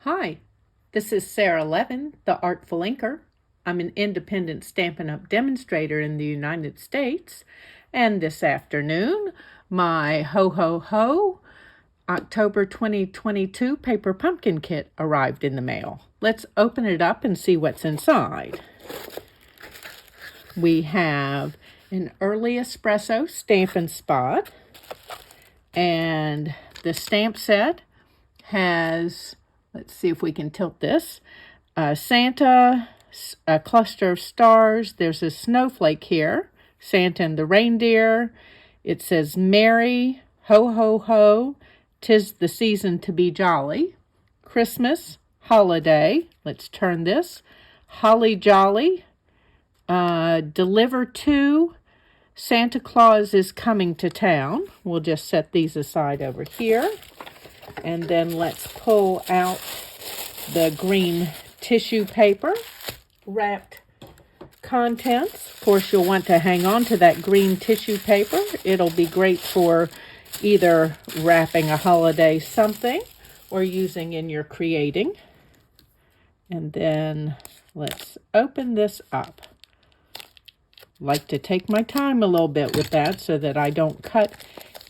Hi, this is Sara Levin, the Artful Inker. I'm an independent Stampin' Up! Demonstrator in the United States, and this afternoon, my Ho Ho Ho October 2022 paper pumpkin kit arrived in the mail. Let's open it up and see what's inside. We have an early espresso Stampin' Spot, and the stamp set has, let's see if we can tilt this, Santa, a cluster of stars. There's a snowflake here, Santa and the reindeer. It says Merry, Ho Ho Ho, 'tis the season to be jolly. Christmas, holiday, let's turn this, Holly Jolly, deliver to, Santa Claus is coming to town. We'll just set these aside over here. And then let's pull out the green tissue paper, wrapped contents. Of course, you'll want to hang on to that green tissue paper. It'll be great for either wrapping a holiday something or using in your creating. And then let's open this up. Like to take my time a little bit with that so that I don't cut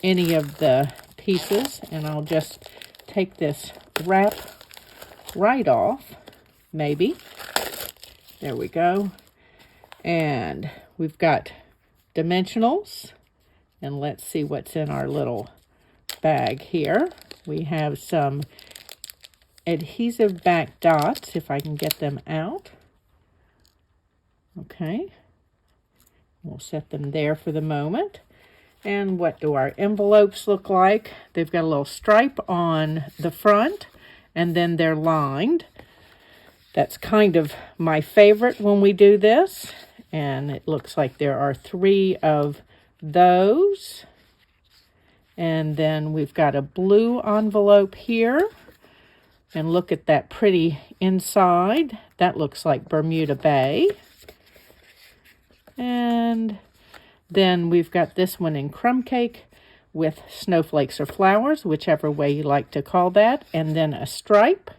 any of the pieces, and I'll just take this wrap right off, maybe. There we go. And we've got dimensionals, and let's see what's in our little bag here. We have some adhesive back dots, if I can get them out. Okay. We'll set them there for the moment. And what do our envelopes look like? They've got a little stripe on the front, and then they're lined. That's kind of my favorite when we do this. And it looks like there are 3 of those. And then we've got a blue envelope here. And look at that pretty inside. That looks like Bermuda Bay. And then we've got this one in crumb cake with snowflakes or flowers, whichever way you like to call that. And then a stripe.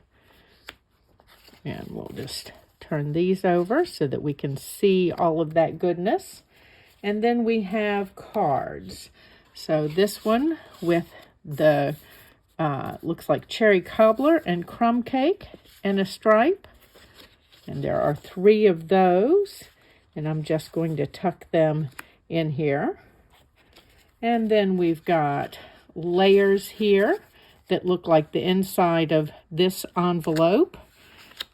And we'll just turn these over so that we can see all of that goodness. And then we have cards. So this one with the, looks like cherry cobbler and crumb cake and a stripe. And there are 3 of those. And I'm just going to tuck them in here. And then we've got layers here that look like the inside of this envelope.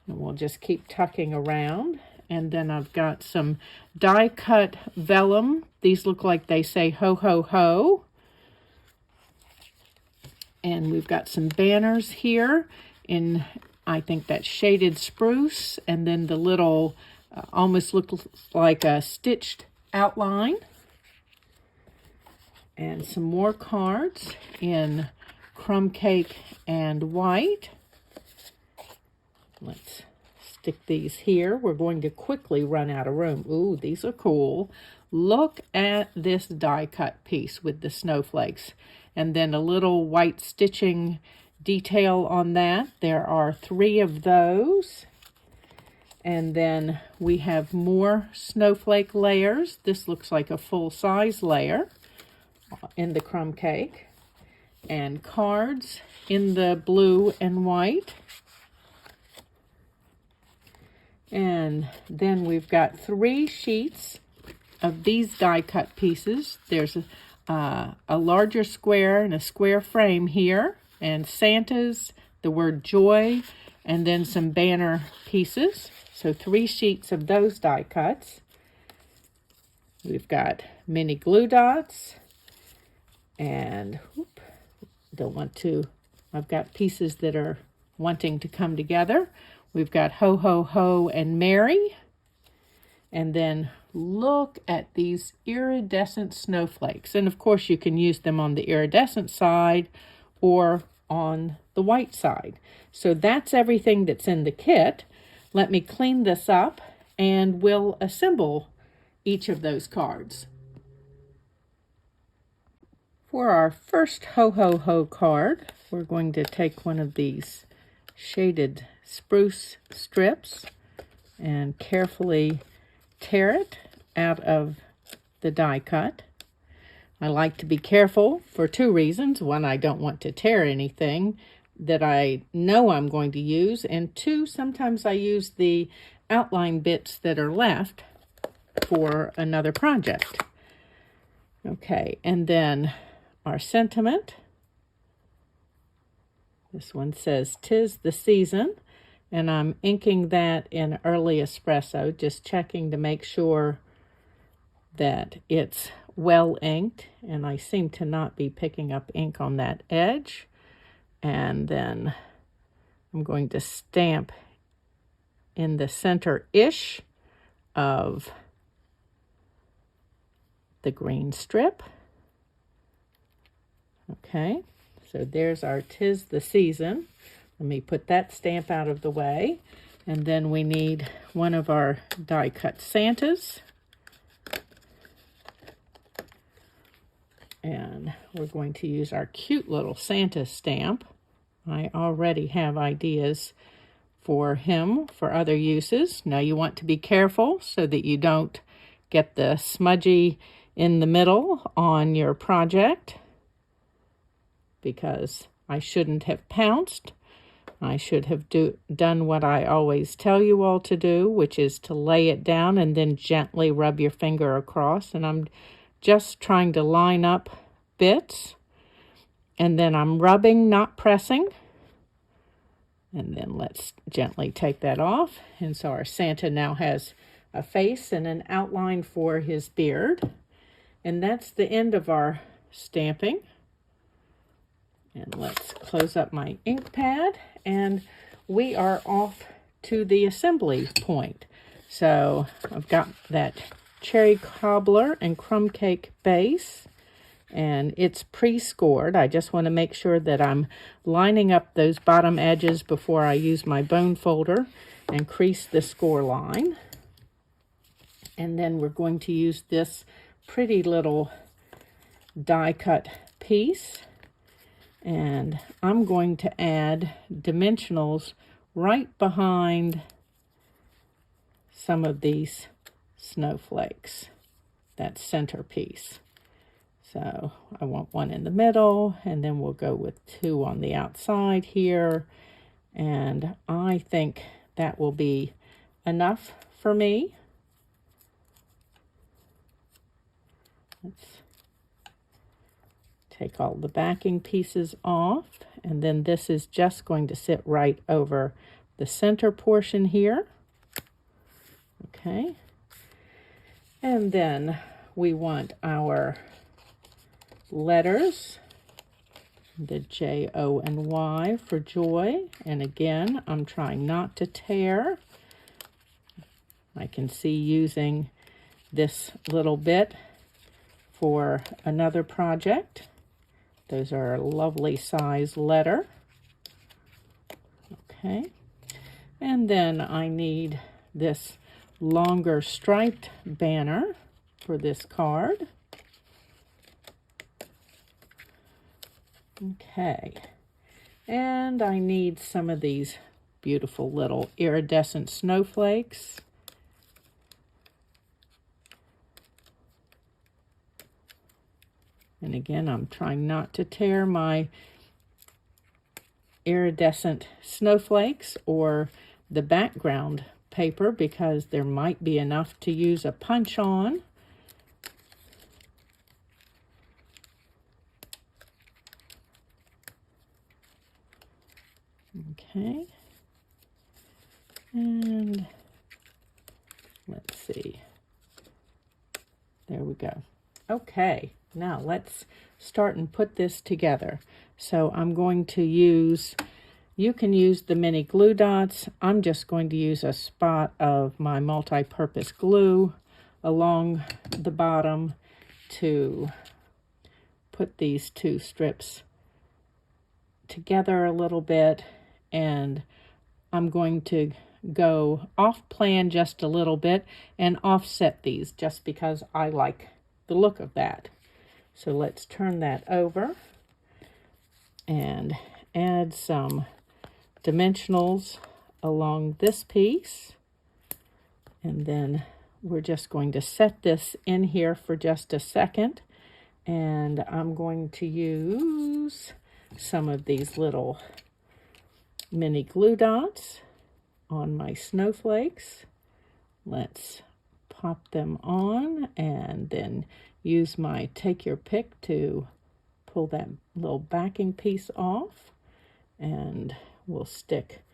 And we'll just keep tucking around. And then I've got some die cut vellum. These look like they say ho ho ho. And we've got some banners here in, I think that's shaded spruce. And then the little almost looks like a stitched outline. And some more cards in crumb cake and white. Let's stick these here. We're going to quickly run out of room. Ooh, these are cool. Look at this die cut piece with the snowflakes. And then a little white stitching detail on that. There are 3 of those. And then we have more snowflake layers. This looks like a full-size layer in the crumb cake. And cards in the blue and white. And then we've got 3 sheets of these die-cut pieces. There's a larger square and a square frame here. And Santa's, the word joy, and then some banner pieces. So 3 sheets of those die cuts. We've got mini glue dots. And I've got pieces that are wanting to come together. We've got ho ho ho and Merry. And then look at these iridescent snowflakes. And of course you can use them on the iridescent side or on the white side. So that's everything that's in the kit. Let me clean this up and we'll assemble each of those cards. For our first Ho Ho Ho card, we're going to take one of these shaded spruce strips and carefully tear it out of the die cut. I like to be careful for two reasons. One, I don't want to tear anything that I know I'm going to use, and two, sometimes I use the outline bits that are left for another project. Okay, and then our sentiment. This one says, "'Tis the season," and I'm inking that in early espresso, just checking to make sure that it's well inked, and I seem to not be picking up ink on that edge. And then I'm going to stamp in the center-ish of the green strip. Okay, so there's our "'Tis the Season." Let me put that stamp out of the way. And then we need one of our die-cut Santas. And we're going to use our cute little Santa stamp. I already have ideas for him for other uses. Now you want to be careful so that you don't get the smudgy in the middle on your project, because I shouldn't have pounced. I should have done what I always tell you all to do, which is to lay it down and then gently rub your finger across. And I'm just trying to line up bits, and then I'm rubbing, not pressing. And then let's gently take that off. And so our Santa now has a face and an outline for his beard. And that's the end of our stamping. And let's close up my ink pad, and we are off to the assembly point. So I've got that cherry cobbler and crumb cake base, and it's pre-scored. I just want to make sure that I'm lining up those bottom edges before I use my bone folder and crease the score line. And then we're going to use this pretty little die cut piece, and I'm going to add dimensionals right behind some of these snowflakes, that centerpiece. So I want one in the middle, and then we'll go with two on the outside here. And I think that will be enough for me. Let's take all the backing pieces off, and then this is just going to sit right over the center portion here. Okay. And then we want our letters, the J, O, and Y for joy. And again, I'm trying not to tear. I can see using this little bit for another project. Those are a lovely size letter. Okay. And then I need this longer striped banner for this card. Okay, and I need some of these beautiful little iridescent snowflakes. And again, I'm trying not to tear my iridescent snowflakes or the background paper, because there might be enough to use a punch on. Okay, and let's see, there we go. Okay, now let's start and put this together. So I'm going to use, you can use the mini glue dots. I'm just going to use a spot of my multi-purpose glue along the bottom to put these two strips together a little bit. And I'm going to go off plan just a little bit and offset these just because I like the look of that. So let's turn that over and add some dimensionals along this piece. And then we're just going to set this in here for just a second. And I'm going to use some of these little mini glue dots on my snowflakes. Let's pop them on and then use my take your pick to pull that little backing piece off. And we'll stick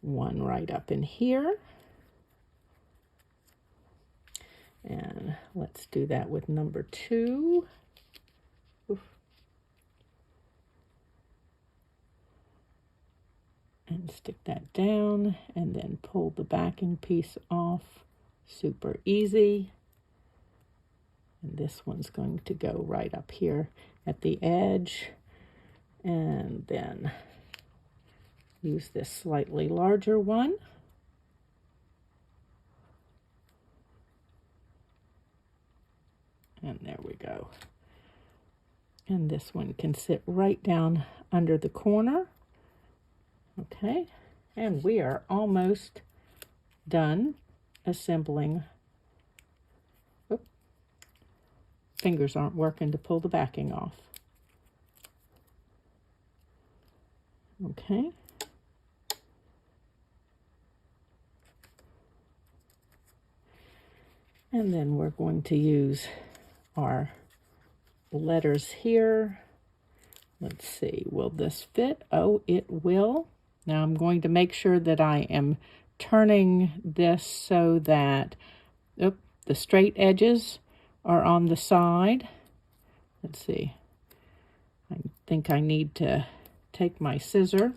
one right up in here. And let's do that with number 2. Oof. And stick that down and then pull the backing piece off. Super easy. And this one's going to go right up here at the edge. And then use this slightly larger one. And there we go. And this one can sit right down under the corner. Okay, and we are almost done assembling. Oop. Fingers aren't working to pull the backing off. Okay. And then we're going to use our letters here. Let's see, will this fit? Oh, it will. Now I'm going to make sure that I am turning this so that the straight edges are on the side. Let's see. I think I need to take my scissor.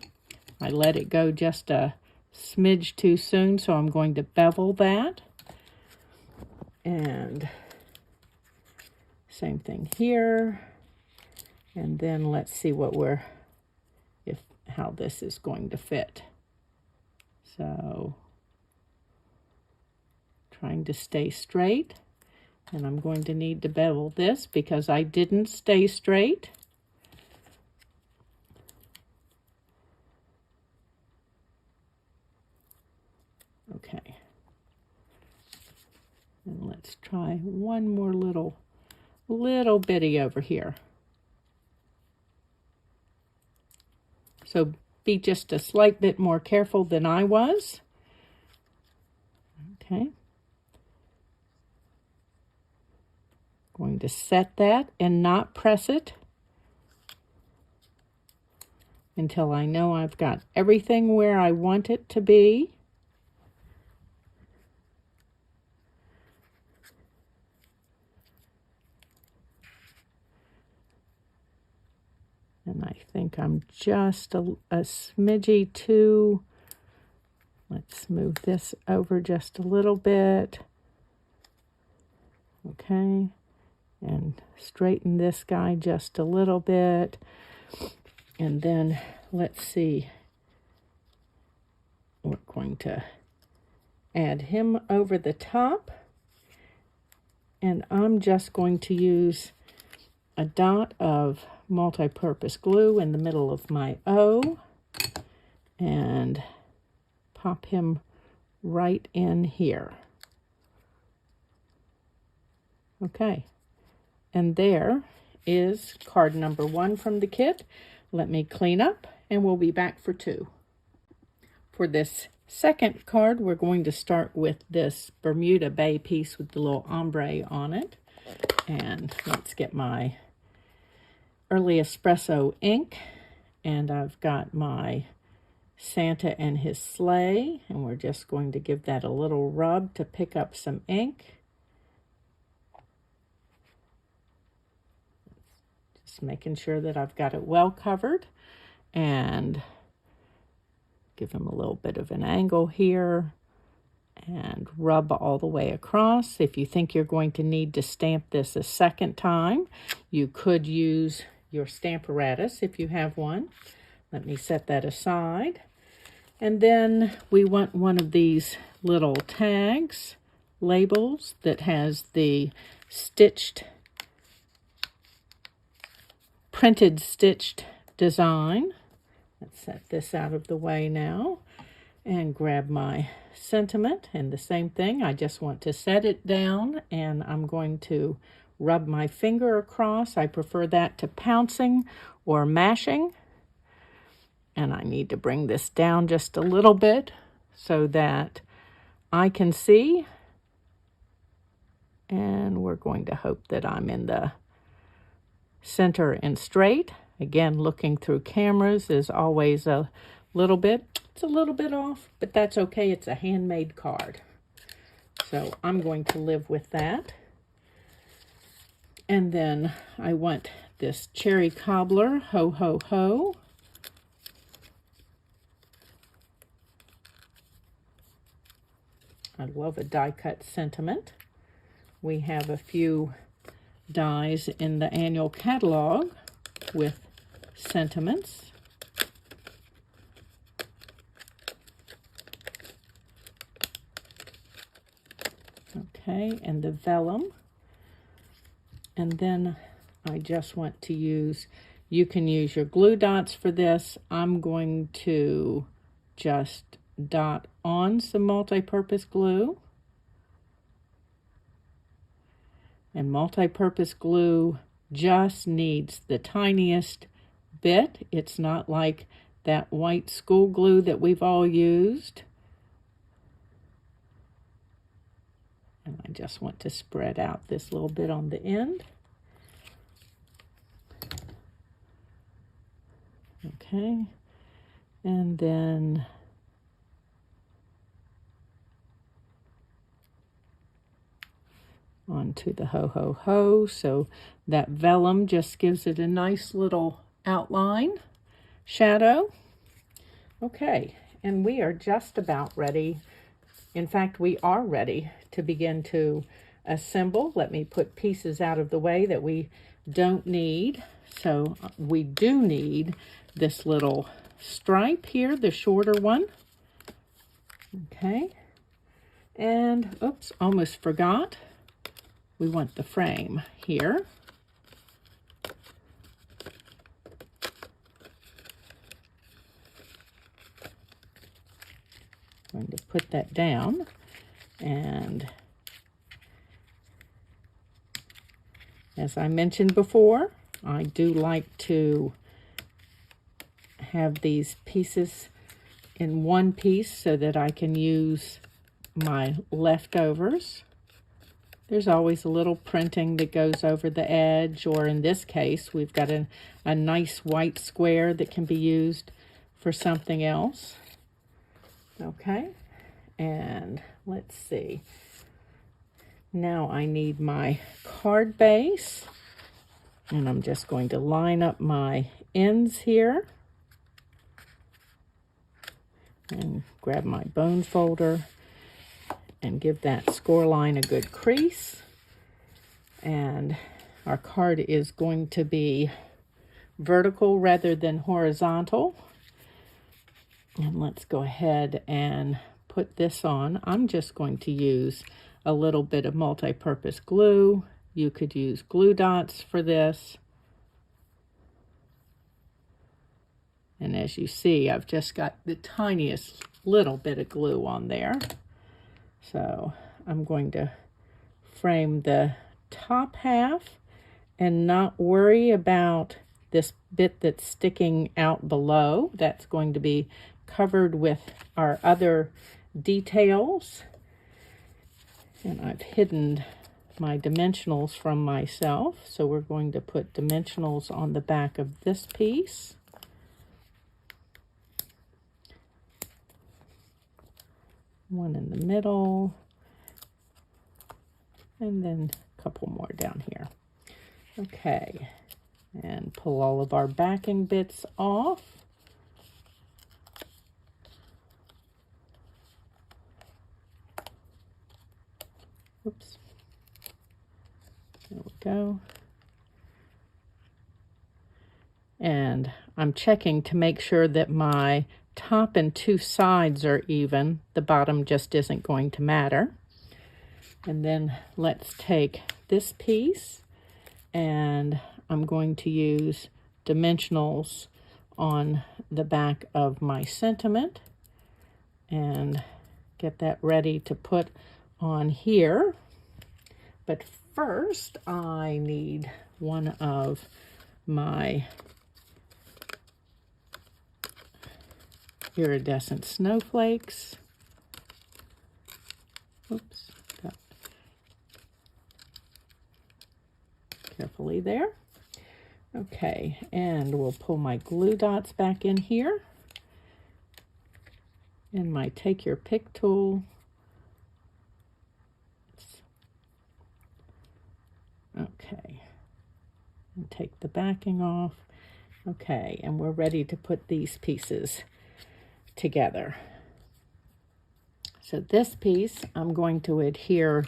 I let it go just a smidge too soon, so I'm going to bevel that. And same thing here. And then let's see what how this is going to fit. So trying to stay straight, and I'm going to need to bevel this because I didn't stay straight. Okay. And let's try one more little bitty over here. So be just a slight bit more careful than I was. Okay. Going to set that and not press it until I know I've got everything where I want it to be. And I think I'm just a smidgy too. Let's move this over just a little bit. Okay. And straighten this guy just a little bit. And then let's see. We're going to add him over the top. And I'm just going to use a dot of multi-purpose glue in the middle of my O and pop him right in here. Okay, and there is card number 1 from the kit. Let me clean up and we'll be back for 2. For this second card, we're going to start with this Bermuda Bay piece with the little ombre on it. And let's get my Early Espresso ink, and I've got my Santa and his sleigh, and we're just going to give that a little rub to pick up some ink. Just making sure that I've got it well covered, and give him a little bit of an angle here and rub all the way across. If you think you're going to need to stamp this a second time, you could use your Stamparatus if you have one. Let me set that aside. And then we want one of these little tags, labels, that has the printed stitched design. Let's set this out of the way now and grab my sentiment. And the same thing, I just want to set it down, and I'm going to rub my finger across. I prefer that to pouncing or mashing. And I need to bring this down just a little bit so that I can see. And we're going to hope that I'm in the center and straight. Again, looking through cameras is always a little bit, it's a little bit off, but that's okay. It's a handmade card. So I'm going to live with that. And then I want this cherry cobbler, ho, ho, ho. I love a die cut sentiment. We have a few dies in the annual catalog with sentiments. Okay, and the vellum. And then I just want to use, you can use your glue dots for this. I'm going to just dot on some multi-purpose glue. And multi-purpose glue just needs the tiniest bit. It's not like that white school glue that we've all used. And I just want to spread out this little bit on the end. Okay, and then onto the ho, ho, ho. So that vellum just gives it a nice little outline, shadow. Okay, and we are just about ready. In fact, we are ready to begin to assemble. Let me put pieces out of the way that we don't need. So we do need this little stripe here, the shorter one. Okay, and oops, almost forgot. We want the frame here. I'm going to put that down, and as I mentioned before, I do like to have these pieces in one piece so that I can use my leftovers. There's always a little printing that goes over the edge, or in this case, we've got a nice white square that can be used for something else. Okay, and let's see. Now I need my card base, and I'm just going to line up my ends here and grab my bone folder and give that score line a good crease. And our card is going to be vertical rather than horizontal. And let's go ahead and put this on. I'm just going to use a little bit of multi-purpose glue. You could use glue dots for this. And as you see, I've just got the tiniest little bit of glue on there. So I'm going to frame the top half and not worry about this bit that's sticking out below. That's going to be covered with our other details. And I've hidden my dimensionals from myself. So we're going to put dimensionals on the back of this piece. One in the middle, and then a couple more down here. Okay, and pull all of our backing bits off. Oops, there we go. And I'm checking to make sure that my top and two sides are even. The bottom just isn't going to matter. And then let's take this piece, and I'm going to use dimensionals on the back of my sentiment and get that ready to put on here. But first, I need one of my iridescent snowflakes. Oops, got carefully there. Okay, and we'll pull my glue dots back in here. And my take your pick tool. Okay, and take the backing off. Okay, and we're ready to put these pieces together. So this piece, I'm going to adhere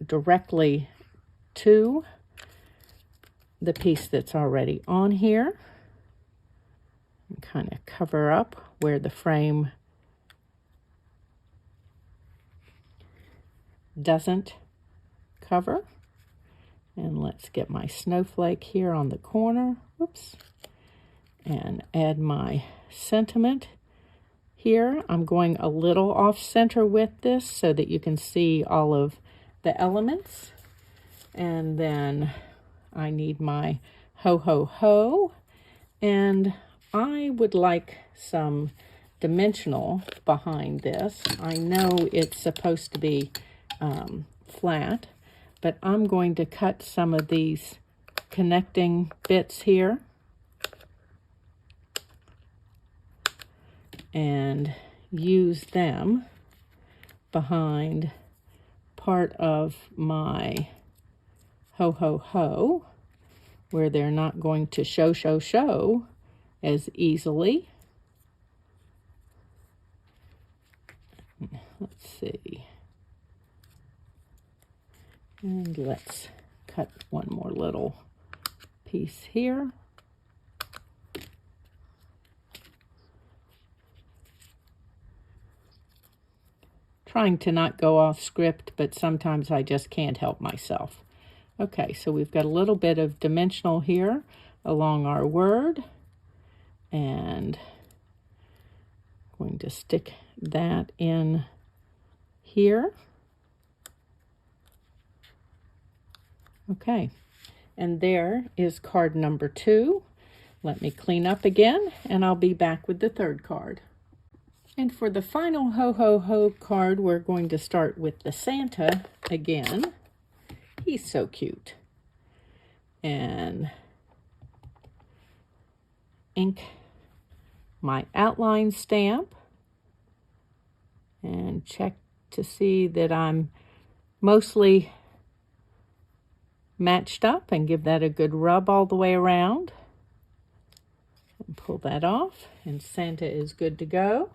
directly to the piece that's already on here and kind of cover up where the frame doesn't cover. And let's get my snowflake here on the corner. Whoops. And add my sentiment here. I'm going a little off center with this so that you can see all of the elements. And then I need my ho ho ho, and I would like some dimensional behind this. I know it's supposed to be flat, but I'm going to cut some of these connecting bits here and use them behind part of my ho ho ho, where they're not going to show as easily. Let's see. And let's cut one more little piece here. Trying to not go off script, but sometimes I just can't help myself. Okay, so we've got a little bit of dimensional here along our word, and I'm going to stick that in here. Okay, and there is card number 2. Let me clean up again, and I'll be back with the third card. And for the final ho ho ho card, we're going to start with the Santa again. He's so cute. And ink my outline stamp and check to see that I'm mostly matched up, and give that a good rub all the way around. And pull that off, and Santa is good to go.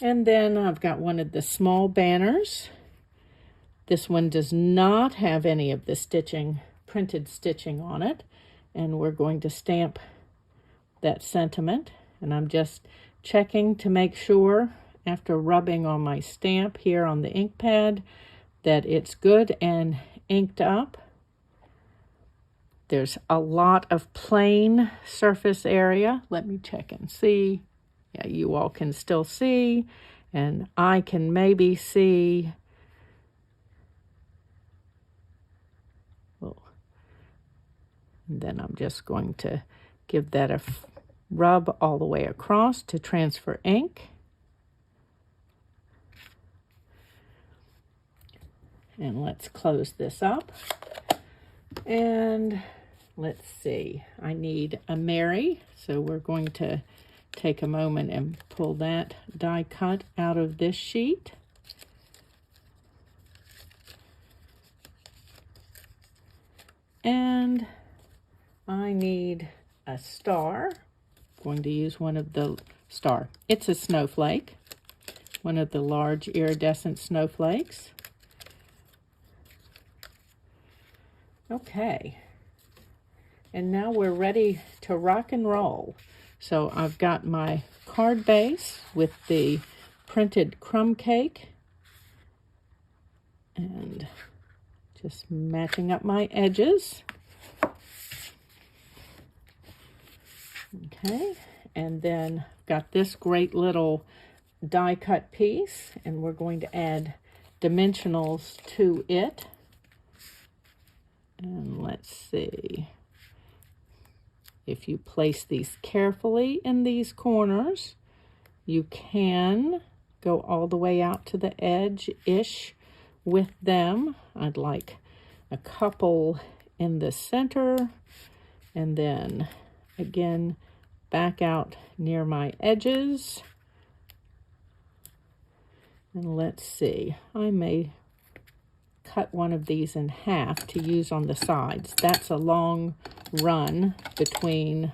And then I've got one of the small banners. This one does not have any of the stitching, printed stitching on it. And we're going to stamp that sentiment. And I'm just checking to make sure, after rubbing on my stamp here on the ink pad, that it's good and inked up. There's a lot of plain surface area. Let me check and see. Yeah, you all can still see, and I can maybe see. Well, and then I'm just going to give that a rub all the way across to transfer ink. And let's close this up. And let's see, I need a Mary, so we're going to take a moment and pull that die cut out of this sheet. And I need a star. I'm going to use one of the star. It's a snowflake, one of the large iridescent snowflakes. Okay, and now we're ready to rock and roll. So I've got my card base with the printed crumb cake, and just matching up my edges. Okay, and then got this great little die cut piece, and we're going to add dimensionals to it. And let's see, if you place these carefully in these corners, you can go all the way out to the edge-ish with them. I'd like a couple in the center, and then again back out near my edges. And let's see, I may cut one of these in half to use on the sides. That's a long run between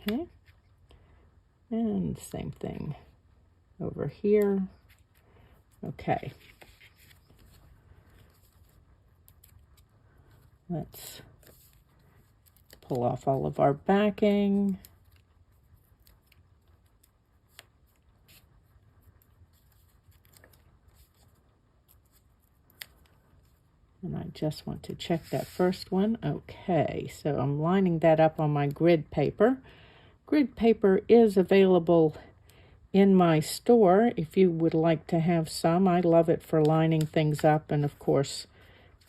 okay, and same thing over here. Okay, let's pull off all of our backing. And I just want to check that first one. Okay, so I'm lining that up on my grid paper. Grid paper is available in my store if you would like to have some. I love it for lining things up and, of course,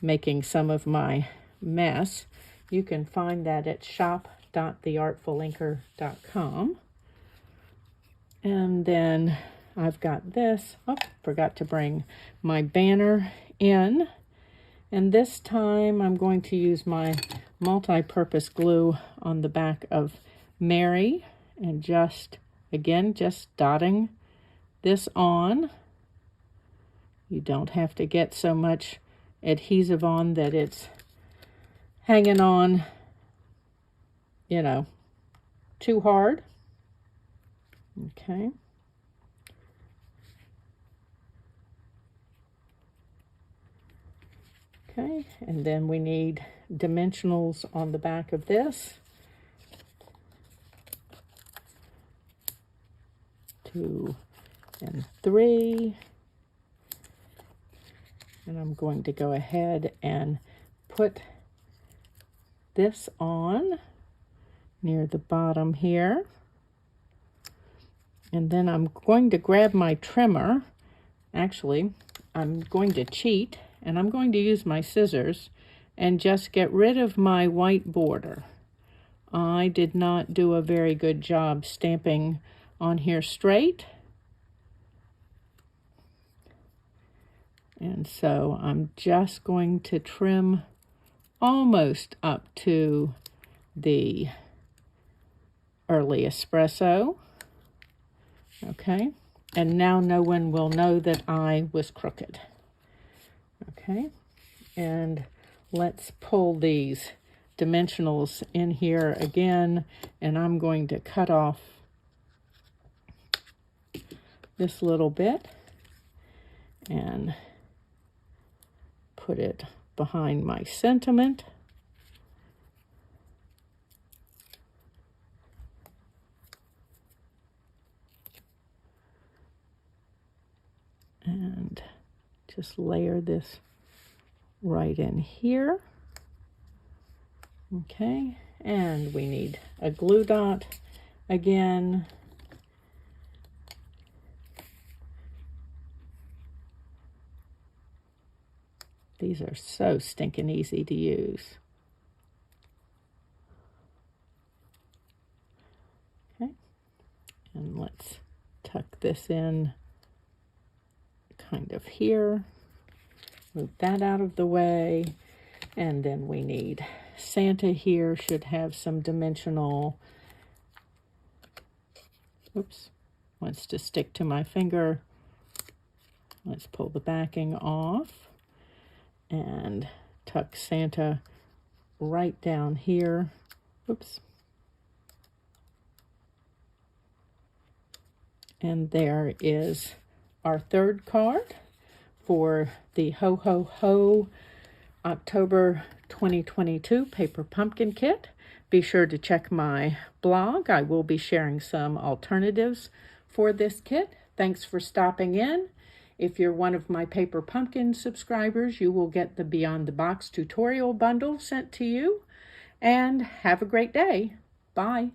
making some of my mess. You can find that at shop.theartfulinker.com. And then I've got this. Oh, forgot to bring my banner in. And this time I'm going to use my multi-purpose glue on the back of Mary, and just dotting this on. You don't have to get so much adhesive on that it's hanging on, you know, too hard. Okay. Okay, and then we need dimensionals on the back of this. 2 and 3. And I'm going to go ahead and put this on near the bottom here. And then I'm going to grab my trimmer. Actually, I'm going to cheat, and I'm going to use my scissors and just get rid of my white border. I did not do a very good job stamping on here straight. And so I'm just going to trim almost up to the early espresso. Okay, and now no one will know that I was crooked. Okay, and let's pull these dimensionals in here again, and I'm going to cut off this little bit and put it behind my sentiment. And just layer this right in here. Okay, and we need a glue dot again. These are so stinking easy to use. Okay, and let's tuck this in kind of here. Move that out of the way. And then we need Santa here, should have some dimensional, oops, wants to stick to my finger. Let's pull the backing off and tuck Santa right down here. Oops. And there is our third card for the Ho Ho Ho October 2022 Paper Pumpkin Kit. Be sure to check my blog. I will be sharing some alternatives for this kit. Thanks for stopping in. If you're one of my Paper Pumpkin subscribers, you will get the Beyond the Box tutorial bundle sent to you. And have a great day. Bye.